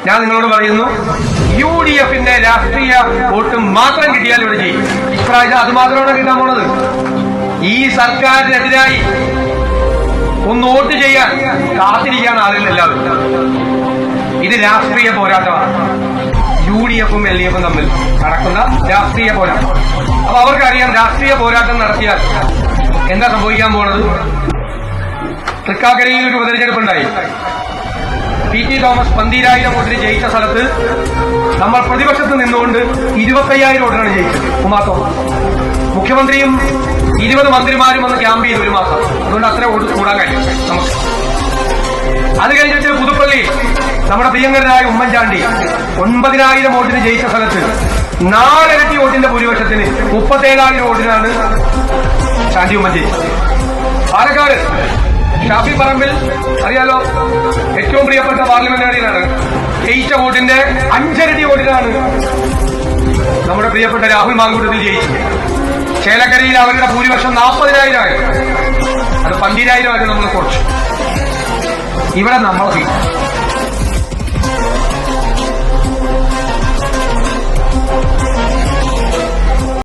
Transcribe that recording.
ഞാൻ നിങ്ങളോട് പറയുന്നു, UDFന്റെ രാഷ്ട്രീയ വോട്ട് മാത്രം കിട്ടിയാൽ ഇവിടെ ചെയ്യും. ഇപ്രാവശ്യം അത് മാത്രമാണ് കിട്ടാൻ പോണത്. ഈ സർക്കാരിനെതിരായി ഒന്ന് വോട്ട് ചെയ്യാൻ കാത്തിരിക്കാൻ ആളുകൾ എല്ലാവരും. ഇത് രാഷ്ട്രീയ പോരാട്ടമാണ്. UDFും LDFും തമ്മിൽ നടക്കുന്ന രാഷ്ട്രീയ പോരാട്ടം. അപ്പൊ അവർക്കറിയാം, രാഷ്ട്രീയ പോരാട്ടം നടത്തിയാൽ എന്താ സംഭവിക്കാൻ പോണത്. തൃക്കാക്കരയിൽ ഒരു ഉപതെരഞ്ഞെടുപ്പുണ്ടായി. PT തോമസ് 12,000 വോട്ടിന് ജയിച്ച സ്ഥലത്ത് നമ്മൾ പ്രതിപക്ഷത്ത് നിന്നുകൊണ്ട് 25,000 വോട്ടിനാണ് ജയിച്ചത്. ഉമാത്തോ മുഖ്യമന്ത്രിയും 20 മന്ത്രിമാരും വന്ന് ക്യാമ്പ് ചെയ്തു ഒരു മാസം. അതുകൊണ്ട് അത്ര വോട്ട് കൂടാൻ കഴിയും നമുക്ക്. അത് കഴിഞ്ഞിട്ട് പുതുപ്പള്ളി നമ്മുടെ പ്രിയങ്കരനായ ഉമ്മൻചാണ്ടി 9,000 വോട്ടിന് ജയിച്ച സ്ഥലത്ത് 4 ഇരട്ടി വോട്ടിന്റെ ഭൂരിപക്ഷത്തിന് 37,000 വോട്ടിനാണ് ചാണ്ടി ഉമ്മൻ ജയിച്ചത്. പാലക്കാട് ഷാഫി പറമ്പിൽ അറിയാലോ, ഏറ്റവും പ്രിയപ്പെട്ട പാർലമെന്റേറിയനാണ്. ജയിച്ച വോട്ടിന്റെ 5 ഇരട്ടി വോട്ടിനാണ് നമ്മുടെ പ്രിയപ്പെട്ട രാഹുൽ മാങ്കൂട്ടത്തിൽ ജയിച്ചത്. ചേലക്കരയിൽ അവരുടെ ഭൂരിപക്ഷം 40,000 ആയിരുന്നു. അത് 12,000 ആയിരുന്നു നമ്മൾ കുറച്ചു. ഇവിടെ നമ്മൾ